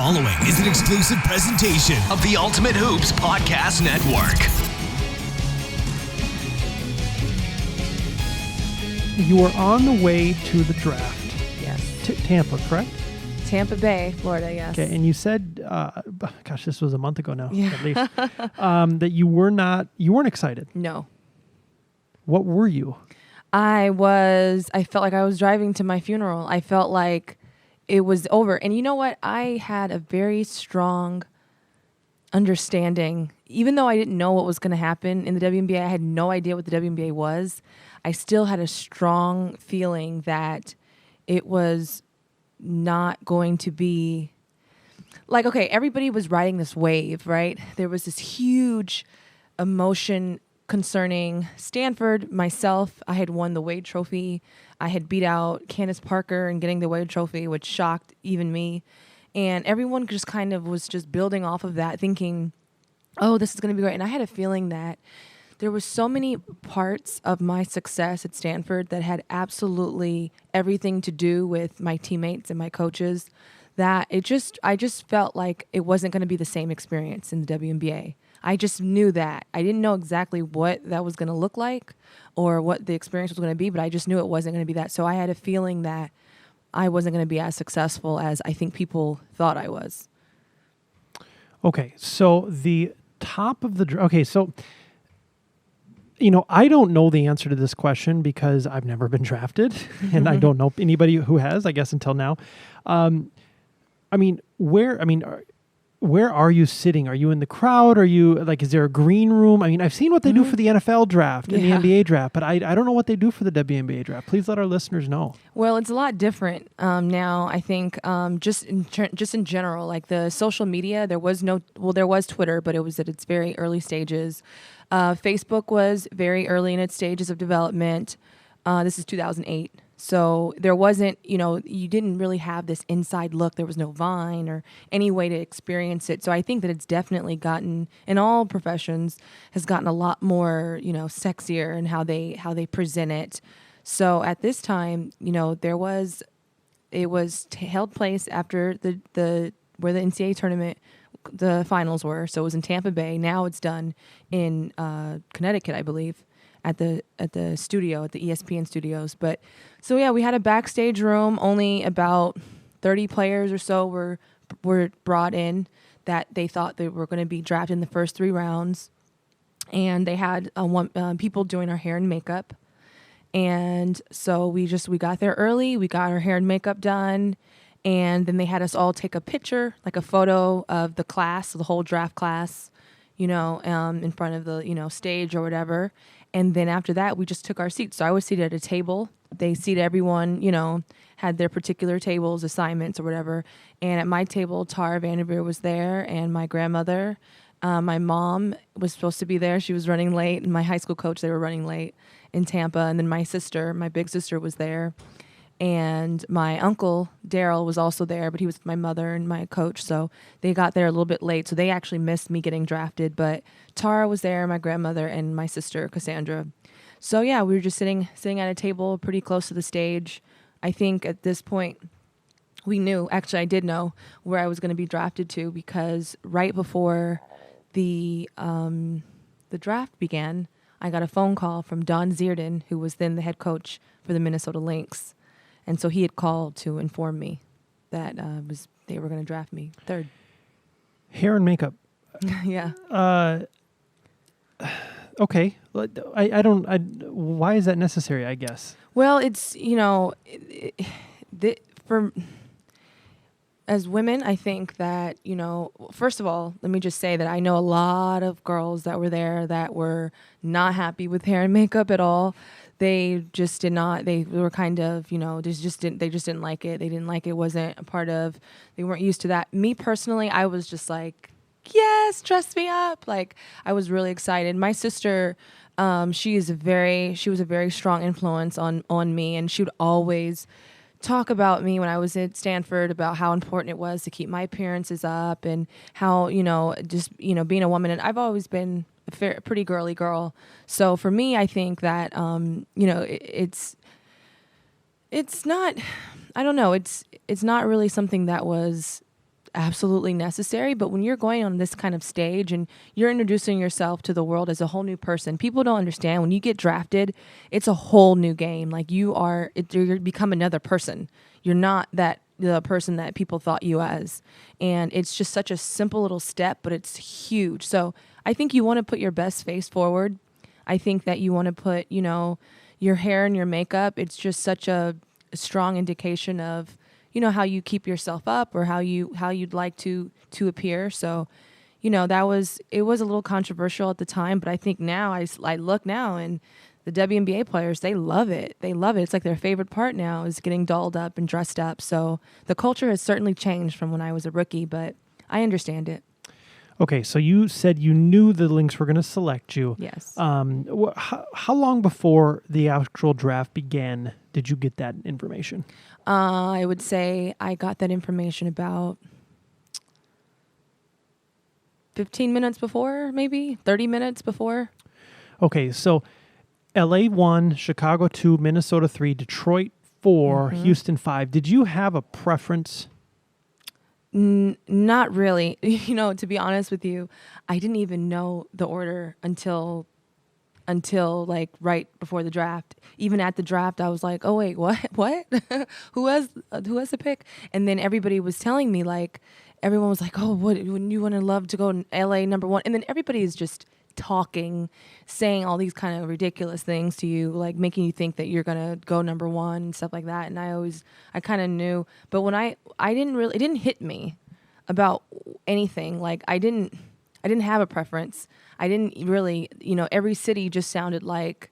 following is an exclusive presentation of the Ultimate Hoops Podcast Network. You are on the way to the draft. Yes. To Tampa, correct? Tampa Bay, Florida, yes. Okay, and you said, gosh, this was a month ago now, Yeah. at least, that you weren't excited. No. What were you? I felt like I was driving to my funeral. I felt like it was over. And you know what? I had a very strong understanding. Even though I didn't know what was going to happen in the WNBA, I had no idea what the WNBA was. I still had a strong feeling that it was not going to be like, okay, everybody was riding this wave, right? There was this huge emotion concerning Stanford. Myself, I had won the Wade Trophy. I had beat out Candice Parker in getting the Wade Trophy, which shocked even me. And everyone just kind of was just building off of that, thinking, oh, this is going to be great. And I had a feeling that there were so many parts of my success at Stanford that had absolutely everything to do with my teammates and my coaches that I just felt like it wasn't going to be the same experience in the WNBA. I just knew that. I didn't know exactly what that was going to look like or what the experience was going to be, but I just knew it wasn't going to be that. So I had a feeling that I wasn't going to be as successful as I think people thought I was. Okay, so the top of the... Okay, so... You know, I don't know the answer to this question because I've never been drafted and I don't know anybody who has, I guess, until now. Where are you sitting? Are you in the crowd? Are you like, is there a green room? I mean, I've seen what they do for the NFL draft and the NBA draft, but I don't know what they do for the WNBA draft. Please let our listeners know. Well, it's a lot different now. I think just in general, like the social media, there was Twitter, but it was at its very early stages. Facebook was very early in its stages of development. This is 2008. So there wasn't, you didn't really have this inside look. There was no Vine or any way to experience it. So I think that it's definitely gotten, in all professions, has gotten a lot more, sexier in how they present it. So at this time, it was held place after where the NCAA tournament, the finals were. So it was in Tampa Bay. Now it's done in Connecticut, I believe, at the studio, at the ESPN studios. But so yeah, we had a backstage room. Only about 30 players or so were brought in that they thought they were going to be drafted in the first 3 rounds, and they had people doing our hair and makeup. And so we got there early. We got our hair and makeup done. And then they had us all take a picture, like a photo of the class, the whole draft class, in front of the, stage or whatever. And then after that, we just took our seats. So I was seated at a table. They seated everyone, had their particular tables, assignments or whatever. And at my table, Tara Vanderveer was there and my grandmother. My mom was supposed to be there. She was running late. And my high school coach, they were running late in Tampa. And then my sister, my big sister, was there. And my uncle, Daryl, was also there, but he was with my mother and my coach, so they got there a little bit late. So they actually missed me getting drafted, but Tara was there, my grandmother, and my sister, Cassandra. So yeah, we were just sitting at a table pretty close to the stage. I think at this point, I did know where I was going to be drafted to, because right before the draft began, I got a phone call from Don Zierden, who was then the head coach for the Minnesota Lynx. And so he had called to inform me that they were going to draft me third. Hair and makeup. Yeah. Okay. Why is that necessary, I guess? Well, it's, as women, I think that, first of all, let me just say that I know a lot of girls that were there that were not happy with hair and makeup at all. They just did not. They were kind of, they just didn't like it. They didn't like it. Wasn't a part of. They weren't used to that. Me personally, I was just like, yes, dress me up. Like, I was really excited. My sister, she was a very strong influence on me, and she would always talk about me when I was at Stanford about how important it was to keep my appearances up and how, being a woman. And I've always been a pretty girly girl. So for me, I think that, it's not, I don't know, it's not really something that was absolutely necessary. But when you're going on this kind of stage and you're introducing yourself to the world as a whole new person, people don't understand when you get drafted, it's a whole new game. Like you become another person. You're not the person that people thought you as. And it's just such a simple little step, but it's huge. So I think you want to put your best face forward. I think that you want to put, your hair and your makeup. It's just such a strong indication of, how you keep yourself up or how you'd like to appear. So, it was a little controversial at the time, but I think now I look now and the WNBA players, they love it. They love it. It's like their favorite part now is getting dolled up and dressed up. So the culture has certainly changed from when I was a rookie, but I understand it. Okay, so you said you knew the Lynx were going to select you. Yes. How long before the actual draft began did you get that information? I would say I got that information about 15 minutes before, maybe 30 minutes before. Okay, so LA 1, Chicago 2, Minnesota 3, Detroit 4, Houston 5. Did you have a preference? Not really. To be honest with you, I didn't even know the order until like right before the draft. Even at the draft, I was like, "Oh wait, what? who has the pick?" And then everybody was telling me, like, everyone was like, "Oh, wouldn't you want to love to go in LA number 1?" And then everybody is just talking, saying all these kind of ridiculous things to you, like making you think that you're gonna go number 1 and stuff like that. And I kind of knew, but when it didn't hit me about anything. Like I didn't have a preference. I didn't really, every city just sounded like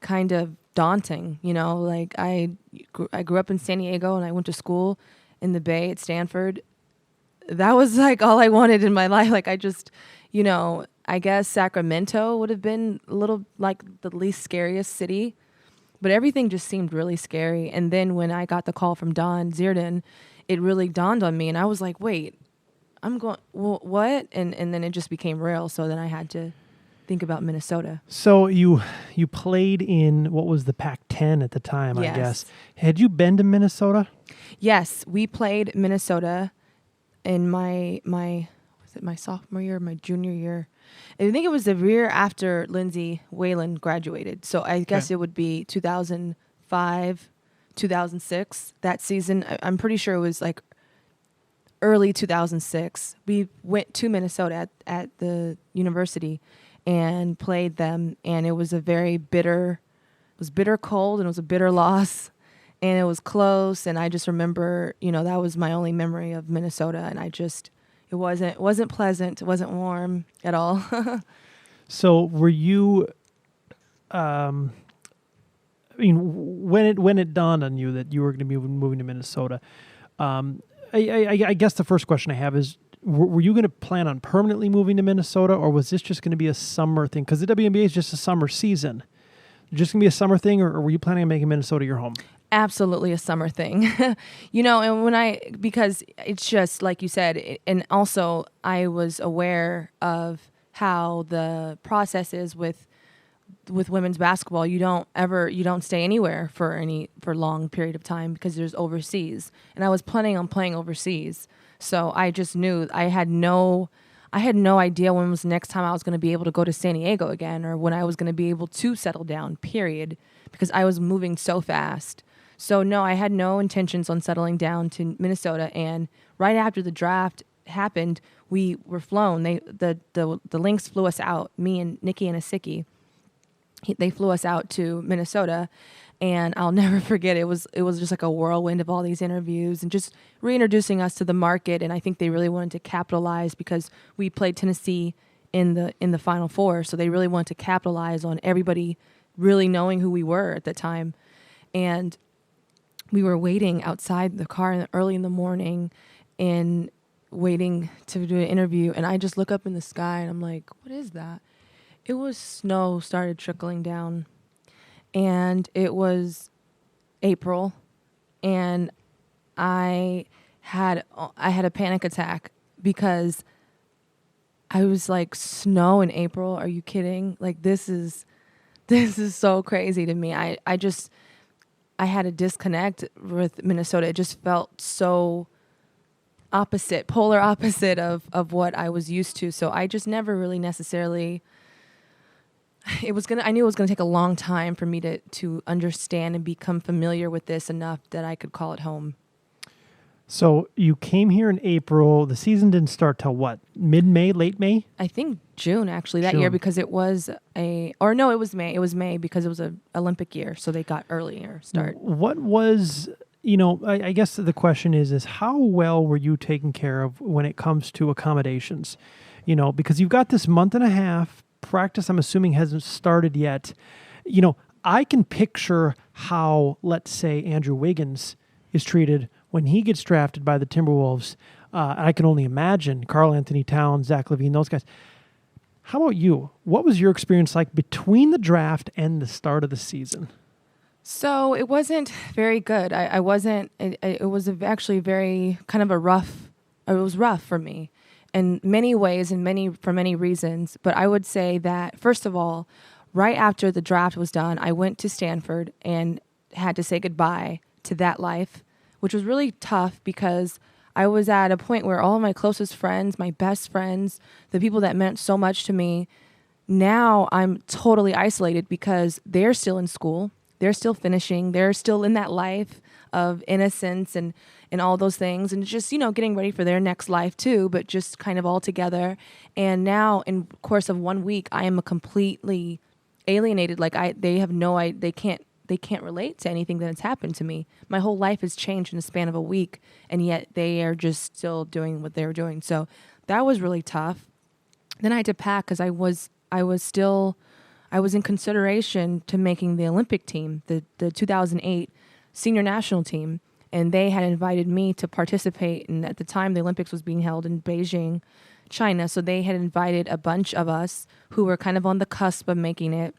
kind of daunting, like I grew up in San Diego and I went to school in the Bay at Stanford. That was like all I wanted in my life. Like I just, I guess Sacramento would have been a little like the least scariest city, but everything just seemed really scary. And then when I got the call from Don Zierden, it really dawned on me and I was like, wait, I'm going, well, what? And then it just became real. So then I had to think about Minnesota. So you played in what was the Pac-10 at the time, Yes. I guess. Had you been to Minnesota? Yes, we played Minnesota in my sophomore year, my junior year. I think it was the year after Lindsay Whalen graduated. So I guess it would be 2005, 2006, that season. I'm pretty sure it was like early 2006. We went to Minnesota at the university and played them. And it was bitter cold and it was a bitter loss. And it was close. And I just remember, that was my only memory of Minnesota. And it wasn't pleasant. It wasn't warm at all. So were you, when it dawned on you that you were going to be moving to Minnesota, I guess the first question I have is, were you going to plan on permanently moving to Minnesota, or was this just going to be a summer thing? Because the WNBA is just a summer season. Just going to be a summer thing, or were you planning on making Minnesota your home? Absolutely a summer thing. And because it's just like you said, and also I was aware of how the process is with women's basketball. You don't stay anywhere for a long period of time because there's overseas. And I was planning on playing overseas. So I just knew I had no idea when was the next time I was going to be able to go to San Diego again, or when I was going to be able to settle down, period, because I was moving so fast. So no, I had no intentions on settling down to Minnesota. And right after the draft happened, we were flown. The Lynx flew us out, me and Nikki and Asiki. They flew us out to Minnesota, and I'll never forget. It was just like a whirlwind of all these interviews and just reintroducing us to the market. And I think they really wanted to capitalize because we played Tennessee in the Final Four, so they really wanted to capitalize on everybody really knowing who we were at the time. And we were waiting outside the car early in the morning and waiting to do an interview. And I just look up in the sky and I'm like, what is that? It was snow started trickling down. And it was April. And I had a panic attack because I was like, snow in April? Are you kidding? Like, this is so crazy to me. I had a disconnect with Minnesota. It just felt so polar opposite of what I was used to. So I just never really necessarily. I knew it was gonna take a long time for me to understand and become familiar with this enough that I could call it home. So you came here in April. The season didn't start till what? Mid-May, late May? I think June actually that year, because it was it was May. It was May because it was a Olympic year, so they got earlier start. What was, I guess the question is how well were you taken care of when it comes to accommodations? Because you've got this month and a half practice, I'm assuming hasn't started yet. I can picture how, let's say, Andrew Wiggins is treated when he gets drafted by the Timberwolves. I can only imagine Karl Anthony Towns, Zach LaVine, those guys. How about you? What was your experience like between the draft and the start of the season? So it wasn't very good. I wasn't. It was actually very kind of rough. It was rough for me in many ways and for many reasons. But I would say that, first of all, right after the draft was done, I went to Stanford and had to say goodbye to that life, which was really tough because I was at a point where all of my closest friends, my best friends, the people that meant so much to me, now I'm totally isolated because they're still in school. They're still finishing. They're still in that life of innocence and all those things, and just, getting ready for their next life too, but just kind of all together. And now in the course of 1 week, I am completely alienated. Like they can't relate to anything that has happened to me. My whole life has changed in the span of a week, and yet they are just still doing what they were doing. So that was really tough. Then I had to pack because I was in consideration to making the Olympic team, the 2008 senior national team, and they had invited me to participate. And at the time, the Olympics was being held in Beijing, China. So they had invited a bunch of us who were kind of on the cusp of making it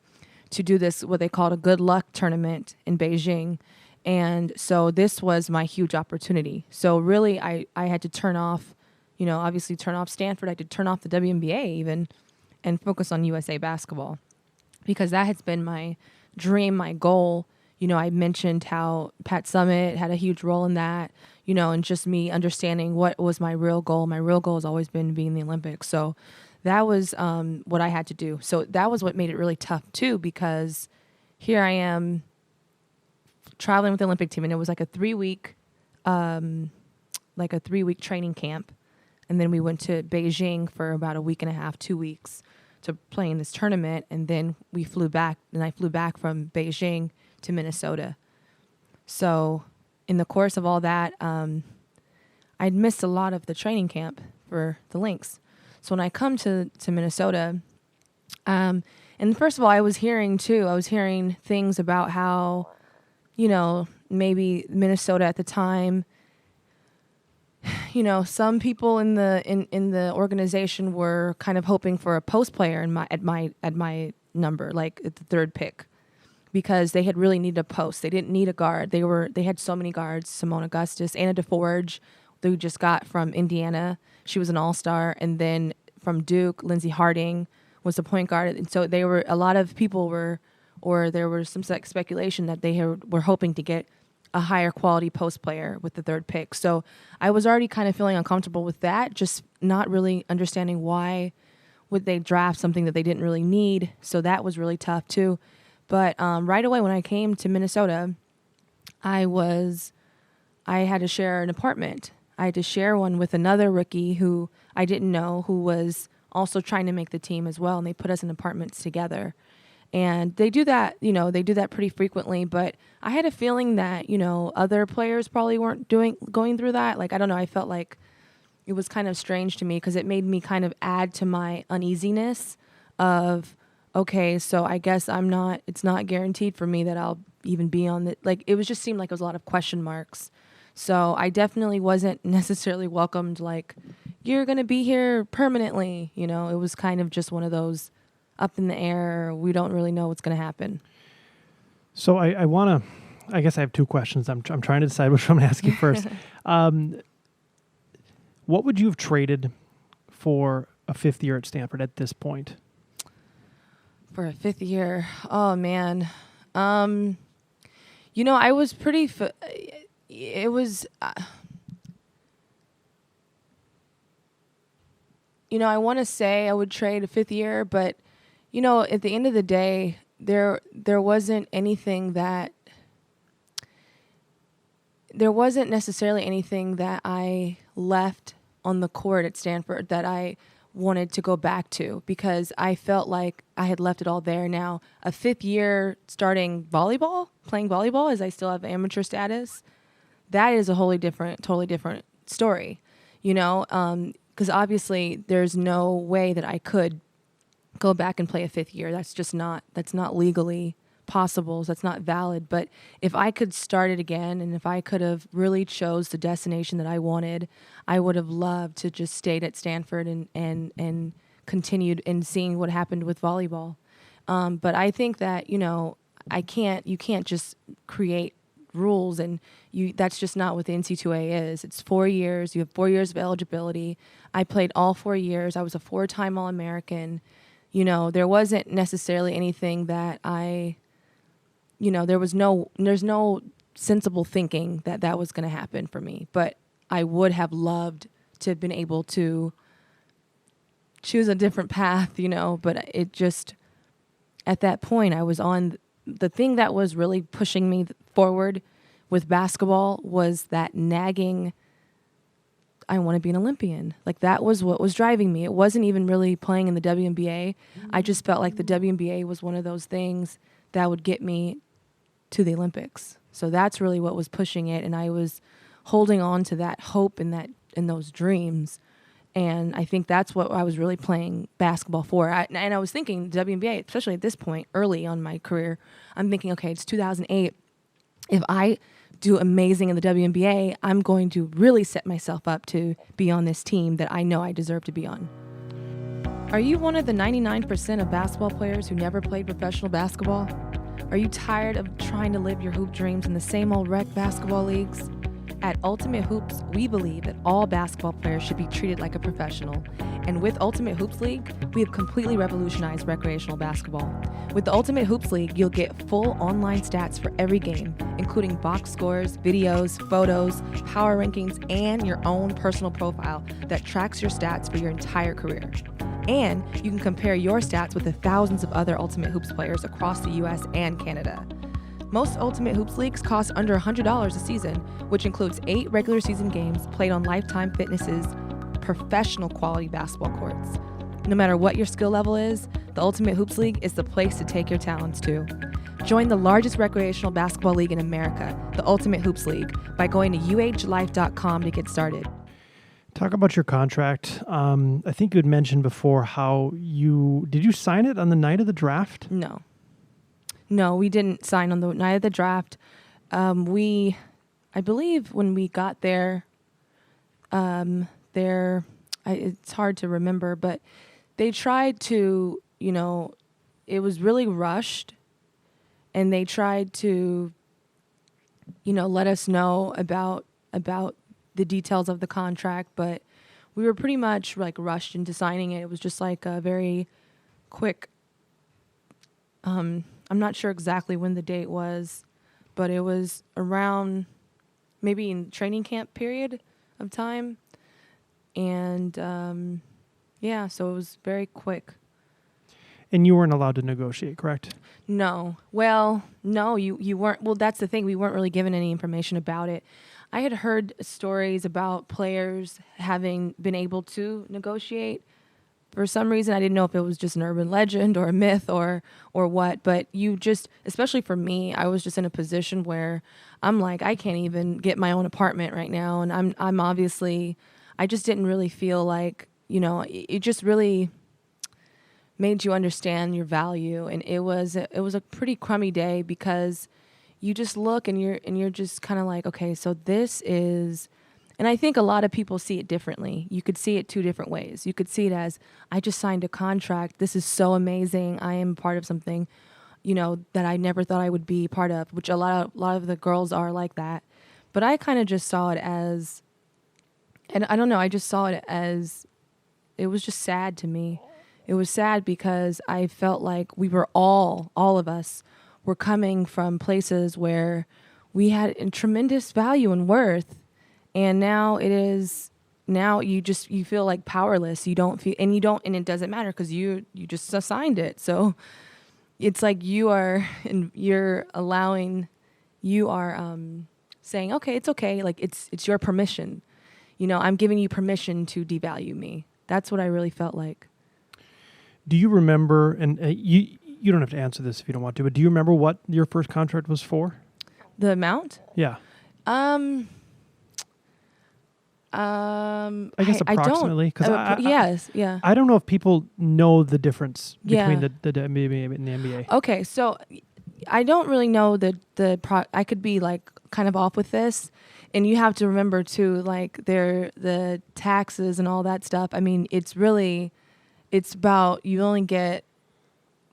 to do this, what they called a good luck tournament in Beijing. And so this was my huge opportunity. So really, I had to turn off, obviously turn off Stanford. I had to turn off the WNBA even and focus on USA basketball, because that has been my dream, my goal. I mentioned how Pat Summitt had a huge role in that, and just me understanding what was my real goal. My real goal has always been being in the Olympics. So that was what I had to do. So that was what made it really tough too, because here I am traveling with the Olympic team, and it was like a 3-week, training camp. And then we went to Beijing for about a week and a half, 2 weeks to play in this tournament. And then I flew back from Beijing to Minnesota. So in the course of all that, I'd missed a lot of the training camp for the Lynx. So when I come to Minnesota, and first of all, I was hearing things about how, maybe Minnesota at the time, some people in the organization were kind of hoping for a post player at my number, like at the third pick, because they had really needed a post. They didn't need a guard. They had so many guards: Simone Augustus, Anna DeForge, that we just got from Indiana. She was an all-star. And then from Duke, Lindsey Harding was the point guard. And so there was some speculation that they were hoping to get a higher quality post player with the third pick. So I was already kind of feeling uncomfortable with that, just not really understanding why would they draft something that they didn't really need. So that was really tough too. But right away when I came to Minnesota, I had to share an apartment. I had to share one with another rookie who I didn't know, who was also trying to make the team as well. And they put us in apartments together. And they do that, pretty frequently. But I had a feeling that, other players probably weren't going through that. Like, I don't know. I felt like it was kind of strange to me because it made me kind of add to my uneasiness of, okay, so I guess it's not guaranteed for me that I'll even be on the, like, it just seemed like it was a lot of question marks. So I definitely wasn't necessarily welcomed, like, you're going to be here permanently. It was kind of just one of those up in the air. We don't really know what's going to happen. So I guess I have two questions. I'm trying to decide which I'm going to ask you first. What would you have traded for a fifth year at Stanford at this point? For a fifth year? Oh, man. I was pretty... it was... I want to say I would trade a 5th year, but at the end of the day, there wasn't necessarily anything that I left on the court at Stanford that I wanted to go back to, because I felt like I had left it all there. Now, a 5th year starting playing volleyball as I still have amateur status, that is a totally different story, because obviously there's no way that I could go back and play a 5th year. That's not legally possible. So that's not valid. But if I could start it again, and if I could have really chose the destination that I wanted, I would have loved to just stayed at Stanford and continued and seeing what happened with volleyball. But I think that, you can't just create rules, and that's just not what the NC2A is. It's 4 years. You have 4 years of eligibility. I played all 4 years. I was a 4-time All-American. There wasn't necessarily anything that there's no sensible thinking that was going to happen for me. But I would have loved to have been able to choose a different path, but it just, at that point, I was on the thing that was really pushing me forward with basketball was that nagging, I want to be an Olympian. Like, that was what was driving me. It wasn't even really playing in the WNBA. I just felt like the WNBA was one of those things that would get me to the Olympics. So that's really what was pushing it, and I was holding on to that hope and those dreams. And I think that's what I was really playing basketball for. And I was thinking WNBA, especially at this point, early on my career, I'm thinking, okay, it's 2008. If I do amazing in the WNBA, I'm going to really set myself up to be on this team that I know I deserve to be on. Are you one of the 99% of basketball players who never played professional basketball? Are you tired of trying to live your hoop dreams in the same old rec basketball leagues? At Ultimate Hoops, we believe that all basketball players should be treated like a professional. And with Ultimate Hoops League, we have completely revolutionized recreational basketball. With the Ultimate Hoops League, you'll get full online stats for every game, including box scores, videos, photos, power rankings, and your own personal profile that tracks your stats for your entire career. And you can compare your stats with the thousands of other Ultimate Hoops players across the US and Canada. Most Ultimate Hoops leagues cost under $100 a season, which includes 8 regular season games played on Lifetime Fitness's professional quality basketball courts. No matter what your skill level is, the Ultimate Hoops League is the place to take your talents to. Join the largest recreational basketball league in America, the Ultimate Hoops League, by going to uhlife.com to get started. Talk about your contract. I think you had mentioned before how did you sign it on the night of the draft? No, we didn't sign on the night of the draft. I believe when we got there, it's hard to remember, but they tried to, it was really rushed, and they tried to, let us know about the details of the contract, but we were pretty much like rushed into signing it. It was just like a very quick, I'm not sure exactly when the date was, but it was around maybe in training camp period of time. And so it was very quick. And you weren't allowed to negotiate, correct? No. Well, no, you weren't. Well, that's the thing. We weren't really given any information about it. I had heard stories about players having been able to negotiate. For some reason, I didn't know if it was just an urban legend or a myth or what, but especially for me, I was just in a position where I'm like, I can't even get my own apartment right now. And I'm obviously, I just didn't really feel like, it just really made you understand your value. And it was a pretty crummy day, because you just look and you're just kind of like, okay, so this is. And I think a lot of people see it differently. You could see it 2 different ways. You could see it as, I just signed a contract. This is so amazing. I am part of something, that I never thought I would be part of, which a lot of the girls are like that. But I kind of just saw it as, and I don't know, I just saw it as, it was just sad to me. It was sad because I felt like we were all of us were coming from places where we had a tremendous value and worth. And now it is now you feel like powerless. You don't feel, and it doesn't matter because you just assigned it. So it's like you are saying, okay, it's okay. Like it's your permission. I'm giving you permission to devalue me. That's what I really felt like. Do you remember, and you don't have to answer this if you don't want to, but do you remember what your first contract was for? The amount? Yeah. I guess approximately. Yes, yeah. I don't know if people know the difference between Yeah. the WNBA and the NBA. Okay, so I don't really know I could be like kind of off with this, and you have to remember too, like the taxes and all that stuff. I mean, it's about, you only get,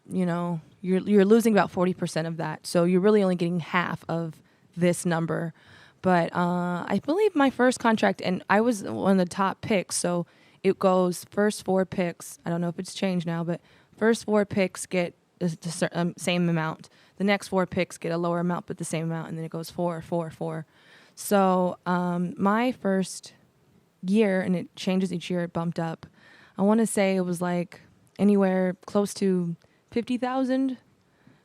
you're losing about 40% of that, so you're really only getting half of this number. But I believe my first contract, and I was one of the top picks, so it goes first 4 picks. I don't know if it's changed now, but first 4 picks get the same amount. The next 4 picks get a lower amount, but the same amount, and then it goes 4, 4, 4. So my first year, and it changes each year, it bumped up. I want to say it was like anywhere close to 50,000.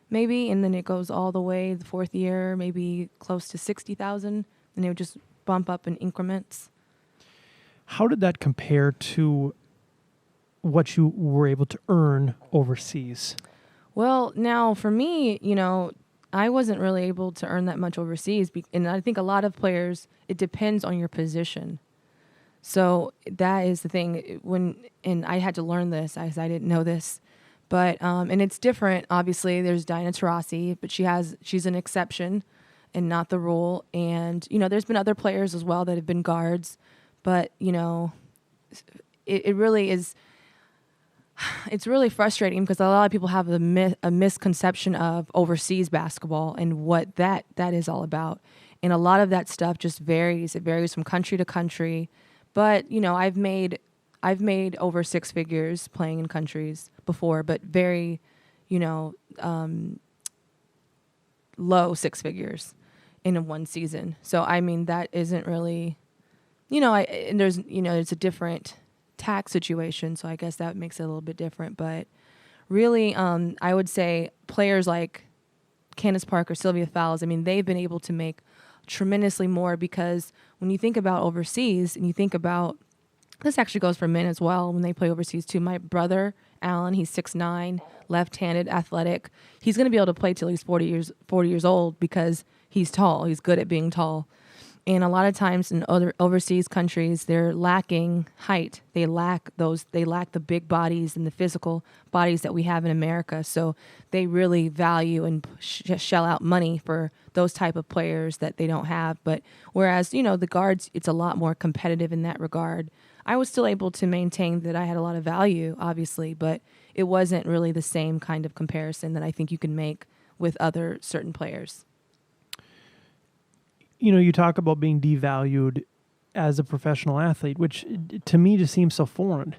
Maybe, and then it goes all the way the 4th year, maybe close to 60,000, and it would just bump up in increments. How did that compare to what you were able to earn overseas? Well, now for me, I wasn't really able to earn that much overseas, and I think a lot of players, it depends on your position. So that is the thing. And I had to learn this, as I didn't know this. But and it's different. Obviously, there's Diana Taurasi, but she's an exception and not the rule. And there's been other players as well that have been guards, but it really is. It's really frustrating because a lot of people have a misconception of overseas basketball and what that is all about. And a lot of that stuff just varies. It varies from country to country. But I've made over 6 figures playing in countries before, but very, low 6 figures in one season. So, I mean, that isn't really, and there's, it's a different tax situation. So I guess that makes it a little bit different. But really, I would say players like Candice Parker, Sylvia Fowles, I mean, they've been able to make tremendously more because when you think about overseas and you think about, this actually goes for men as well when they play overseas too. My brother, Alan, he's 6'9", left-handed, athletic. He's going to be able to play till he's 40 years old because he's tall. He's good at being tall. And a lot of times in other overseas countries, they're lacking height. They lack the big bodies and the physical bodies that we have in America. So they really value and shell out money for those type of players that they don't have. But whereas, the guards, it's a lot more competitive in that regard. I was still able to maintain that I had a lot of value, obviously, but it wasn't really the same kind of comparison that I think you can make with other certain players. You talk about being devalued as a professional athlete, which to me just seems so foreign.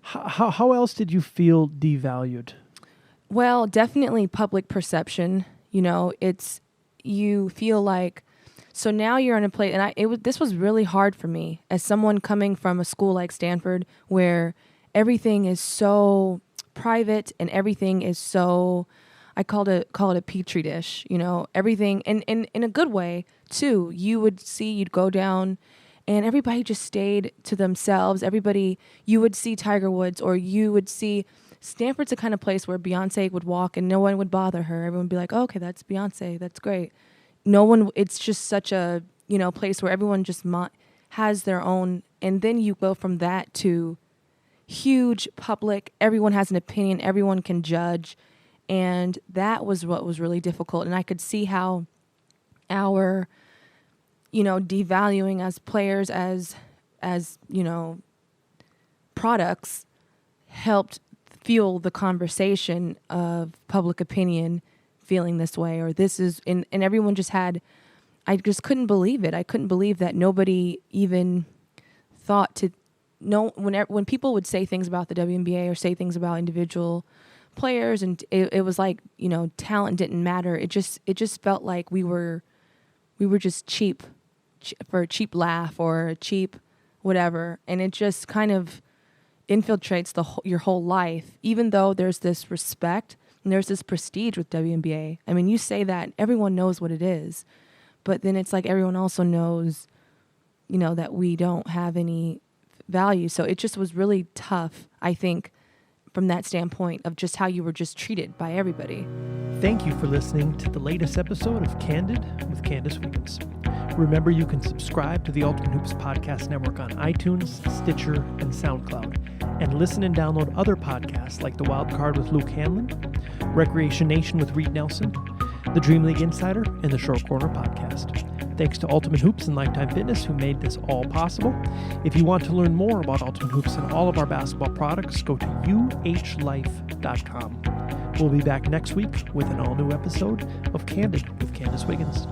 How else did you feel devalued? Well, definitely public perception. You feel like, so now you're in a place, and this was really hard for me as someone coming from a school like Stanford where everything is so private and everything is so, I call it a petri dish, everything, and in a good way too. You'd go down and everybody just stayed to themselves. You would see Tiger Woods, or you would see, Stanford's the kind of place where Beyonce would walk and no one would bother her. Everyone would be like, oh, okay, that's Beyonce. That's great. It's just such a, place where everyone just has their own. And then you go from that to huge public, everyone has an opinion, everyone can judge. And that was what was really difficult. And I could see how our, devaluing as players, as products, helped fuel the conversation of public opinion feeling this way, or this is, and everyone just had, I just couldn't believe it. I couldn't believe that nobody even thought to know, when people would say things about the WNBA or say things about individual players, and it was like, talent didn't matter. It just felt like we were just cheap for a cheap laugh or a cheap whatever. And it just kind of infiltrates your whole life, even though there's this respect and there's this prestige with WNBA. I mean, you say that, everyone knows what it is, but then it's like everyone also knows, you know, that we don't have any value. So it just was really tough, I think, from that standpoint of just how you were just treated by everybody. Thank you for listening to the latest episode of Candid with Candice Wiggins. Remember, you can subscribe to the Ultimate Hoops Podcast Network on iTunes, Stitcher, and SoundCloud, and listen and download other podcasts like The Wild Card with Luke Hanlon, Recreation Nation with Reed Nelson, The Dream League Insider, and the Short Corner Podcast. Thanks to Ultimate Hoops and Lifetime Fitness, who made this all possible. If you want to learn more about Ultimate Hoops and all of our basketball products, go to uhlife.com. We'll be back next week with an all-new episode of Candid with Candice Wiggins.